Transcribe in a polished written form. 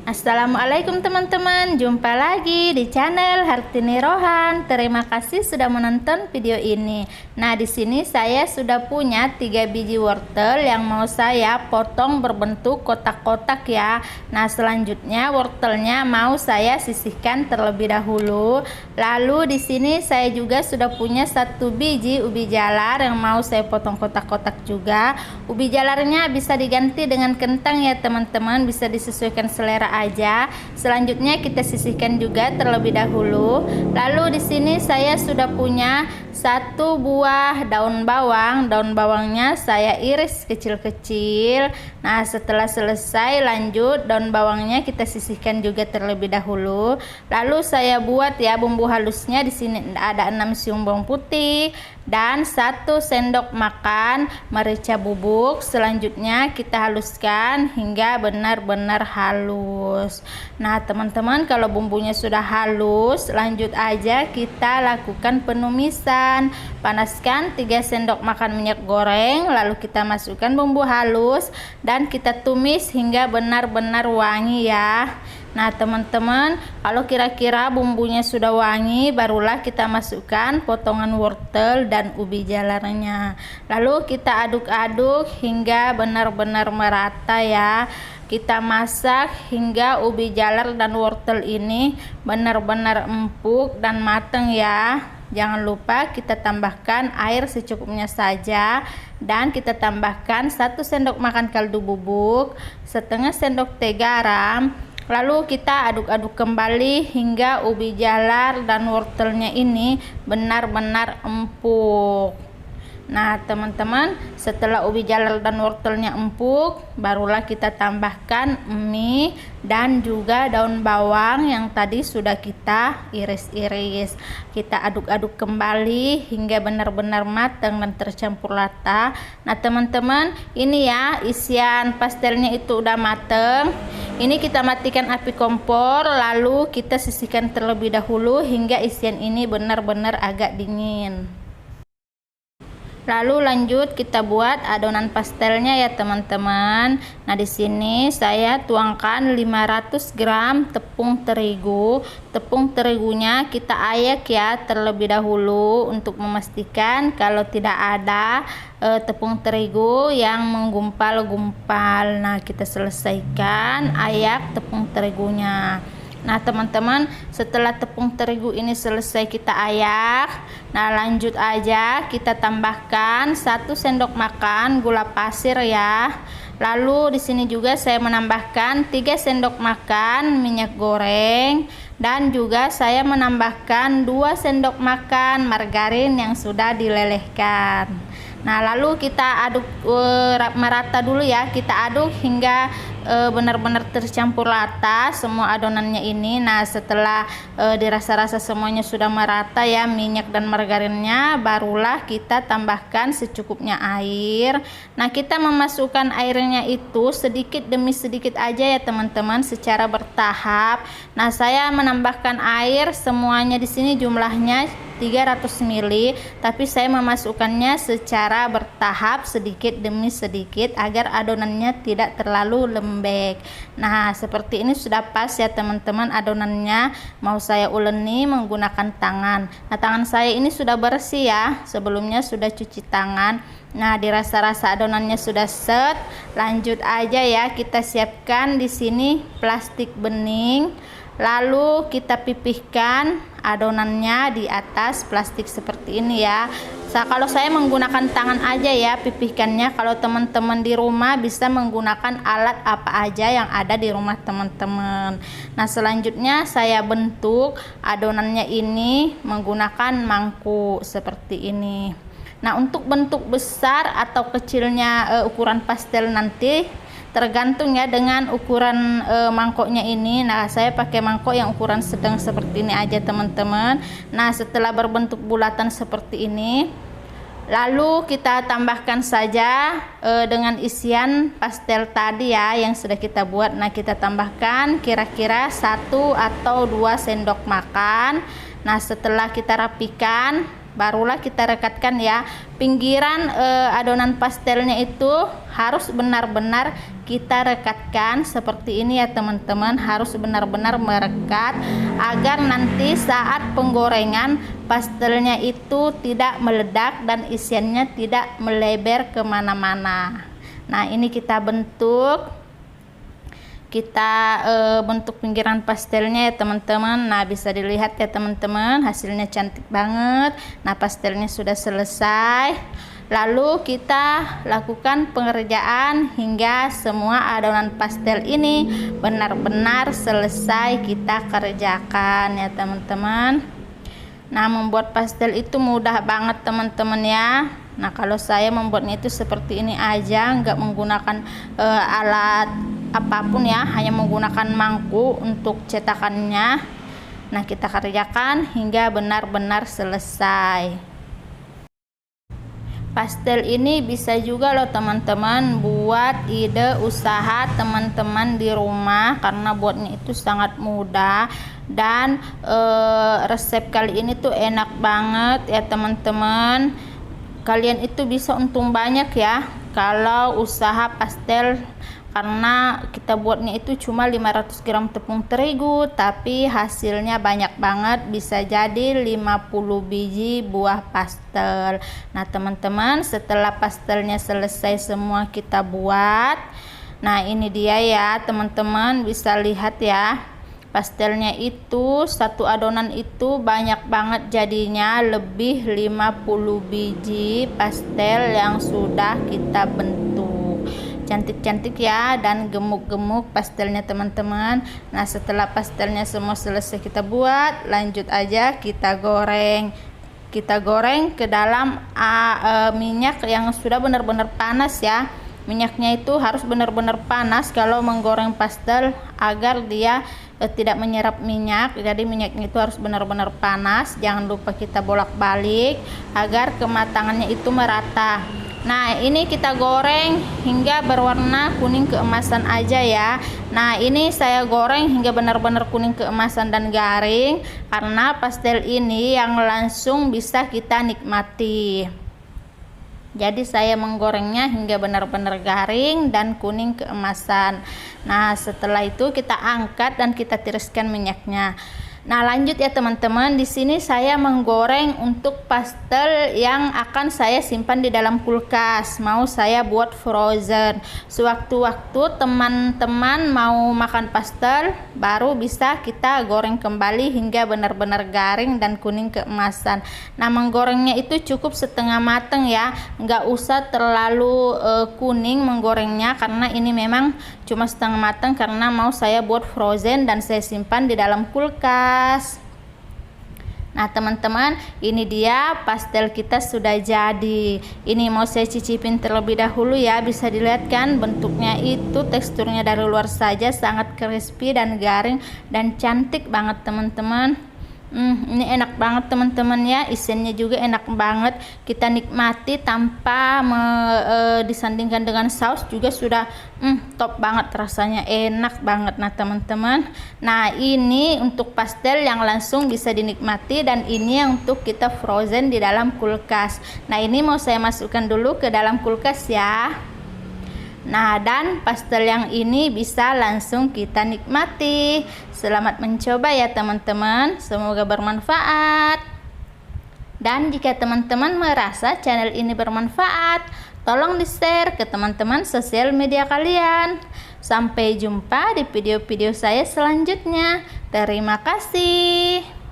Assalamualaikum teman-teman, jumpa lagi di channel Hartini Rohan. Terima kasih sudah menonton video ini. Nah, di sini saya sudah punya 3 biji wortel yang mau saya potong berbentuk kotak-kotak ya. Nah, selanjutnya wortelnya mau saya sisihkan terlebih dahulu. Lalu di sini saya juga sudah punya 1 biji ubi jalar yang mau saya potong kotak-kotak juga. Ubi jalarnya bisa diganti dengan kentang ya teman-teman, bisa disesuaikan selera aja. Selanjutnya kita sisihkan juga terlebih dahulu. Lalu di sini saya sudah punya 1 buah daun bawang. Daun bawangnya saya iris kecil-kecil. Nah, setelah selesai lanjut daun bawangnya kita sisihkan juga terlebih dahulu. Lalu saya buat ya bumbu halusnya. Di sini ada 6 siung bawang putih dan 1 sendok makan merica bubuk. Selanjutnya kita haluskan hingga benar-benar halus. Nah teman-teman, kalau bumbunya sudah halus, lanjut aja kita lakukan penumisan. Panaskan 3 sendok makan minyak goreng, lalu kita masukkan bumbu halus dan kita tumis hingga benar-benar wangi ya. Nah teman-teman, kalau kira-kira bumbunya sudah wangi, barulah kita masukkan potongan wortel dan ubi jalarnya. Lalu kita aduk-aduk hingga benar-benar merata ya. Kita masak hingga ubi jalar dan wortel ini benar-benar empuk dan matang ya. Jangan lupa kita tambahkan air secukupnya saja dan kita tambahkan 1 sendok makan kaldu bubuk, setengah sendok teh garam. Lalu kita aduk-aduk kembali hingga ubi jalar dan wortelnya ini benar-benar empuk. Nah teman-teman, setelah ubi jalar dan wortelnya empuk, barulah kita tambahkan mie dan juga daun bawang yang tadi sudah kita iris-iris. Kita aduk-aduk kembali hingga benar-benar matang dan tercampur rata. Nah teman-teman, ini ya isian pastelnya itu udah matang. Ini kita matikan api kompor, lalu kita sisihkan terlebih dahulu hingga isian ini benar-benar agak dingin. Lalu lanjut kita buat adonan pastelnya ya teman-teman. Nah di sini saya tuangkan 500 gram tepung terigu. Tepung terigunya kita ayak ya terlebih dahulu untuk memastikan kalau tidak ada tepung terigu yang menggumpal-gumpal. Nah kita selesaikan ayak tepung terigunya. Nah teman-teman, setelah tepung terigu ini selesai kita ayak, nah lanjut aja kita tambahkan 1 sendok makan gula pasir ya. Lalu di sini juga saya menambahkan 3 sendok makan minyak goreng dan juga saya menambahkan 2 sendok makan margarin yang sudah dilelehkan. Nah lalu kita aduk merata dulu ya, kita aduk hingga benar-benar tercampur rata semua adonannya ini. Nah setelah dirasa-rasa semuanya sudah merata ya minyak dan margarinnya, barulah kita tambahkan secukupnya air. Nah kita memasukkan airnya itu sedikit demi sedikit aja ya teman-teman, secara bertahap. Nah saya menambahkan air semuanya di sini jumlahnya 300 ml, tapi saya memasukkannya secara bertahap sedikit demi sedikit agar adonannya tidak terlalu lembek. Nah seperti ini sudah pas ya teman-teman adonannya. Mau saya uleni menggunakan tangan. Nah tangan saya ini sudah bersih ya, sebelumnya sudah cuci tangan. Nah dirasa-rasa adonannya sudah set, lanjut aja ya kita siapkan di sini plastik bening. Lalu kita pipihkan adonannya di atas plastik seperti ini ya. Kalau saya menggunakan tangan aja ya pipihkannya. Kalau teman-teman di rumah bisa menggunakan alat apa aja yang ada di rumah teman-teman. Nah selanjutnya saya bentuk adonannya ini menggunakan mangkuk seperti ini. Nah untuk bentuk besar atau kecilnya ukuran pastel nanti tergantung ya dengan ukuran mangkoknya ini. Nah saya pakai mangkok yang ukuran sedang seperti ini aja teman-teman. Nah setelah berbentuk bulatan seperti ini, lalu kita tambahkan saja dengan isian pastel tadi ya yang sudah kita buat. Nah kita tambahkan kira-kira 1 atau 2 sendok makan. Nah setelah kita rapikan, barulah kita rekatkan ya. Pinggiran adonan pastelnya itu harus benar-benar kita rekatkan seperti ini ya teman-teman, harus benar-benar merekat agar nanti saat penggorengan pastelnya itu tidak meledak dan isiannya tidak melebar kemana-mana. Nah ini kita bentuk pinggiran pastelnya ya teman-teman. Nah bisa dilihat ya teman-teman, hasilnya cantik banget. Nah pastelnya sudah selesai. Lalu kita lakukan pengerjaan hingga semua adonan pastel ini benar-benar selesai kita kerjakan ya teman-teman. Nah membuat pastel itu mudah banget teman-teman ya. Nah kalau saya membuatnya itu seperti ini aja, nggak menggunakan alat apapun ya, hanya menggunakan mangkuk untuk cetakannya. Nah kita kerjakan hingga benar-benar selesai. Pastel ini bisa juga loh teman-teman buat ide usaha teman-teman di rumah, karena buatnya itu sangat mudah dan resep kali ini tuh enak banget ya teman-teman. Kalian itu bisa untung banyak ya kalau usaha pastel, karena kita buatnya itu cuma 500 gram tepung terigu tapi hasilnya banyak banget, bisa jadi 50 biji buah pastel. Nah teman-teman, setelah pastelnya selesai semua kita buat, nah ini dia ya teman-teman, bisa lihat ya pastelnya itu satu adonan itu banyak banget jadinya, lebih 50 biji pastel yang sudah kita bentuk. Cantik-cantik ya dan gemuk-gemuk pastelnya teman-teman. Nah setelah pastelnya semua selesai kita buat, lanjut aja kita goreng. Kita goreng ke dalam minyak yang sudah benar-benar panas ya. Minyaknya itu harus benar-benar panas kalau menggoreng pastel agar dia tidak menyerap minyak. Jadi minyaknya itu harus benar-benar panas. Jangan lupa kita bolak-balik agar kematangannya itu merata. Nah ini kita goreng hingga berwarna kuning keemasan aja ya. Nah ini saya goreng hingga benar-benar kuning keemasan dan garing, karena pastel ini yang langsung bisa kita nikmati. Jadi saya menggorengnya hingga benar-benar garing dan kuning keemasan. Nah setelah itu kita angkat dan kita tiriskan minyaknya. Nah lanjut ya teman-teman, di sini saya menggoreng untuk pastel yang akan saya simpan di dalam kulkas, mau saya buat frozen. Sewaktu-waktu teman-teman mau makan pastel baru bisa kita goreng kembali hingga benar-benar garing dan kuning keemasan. Nah menggorengnya itu cukup setengah mateng ya, nggak usah terlalu kuning menggorengnya, karena ini memang cuma setengah mateng karena mau saya buat frozen dan saya simpan di dalam kulkas. Nah teman-teman, ini dia pastel kita sudah jadi. Ini mau saya cicipin terlebih dahulu ya. Bisa dilihat kan bentuknya itu, teksturnya dari luar saja sangat crispy dan garing dan cantik banget teman-teman. Ini enak banget teman-teman ya, isiannya juga enak banget, kita nikmati tanpa disandingkan dengan saus juga sudah top banget rasanya, enak banget. Nah teman-teman, nah ini untuk pastel yang langsung bisa dinikmati dan ini yang untuk kita frozen di dalam kulkas. Nah ini mau saya masukkan dulu ke dalam kulkas ya. Nah dan pastel yang ini bisa langsung kita nikmati. Selamat mencoba ya teman-teman, semoga bermanfaat. Dan jika teman-teman merasa channel ini bermanfaat, tolong di-share ke teman-teman sosial media kalian. Sampai jumpa di video-video saya selanjutnya. Terima kasih.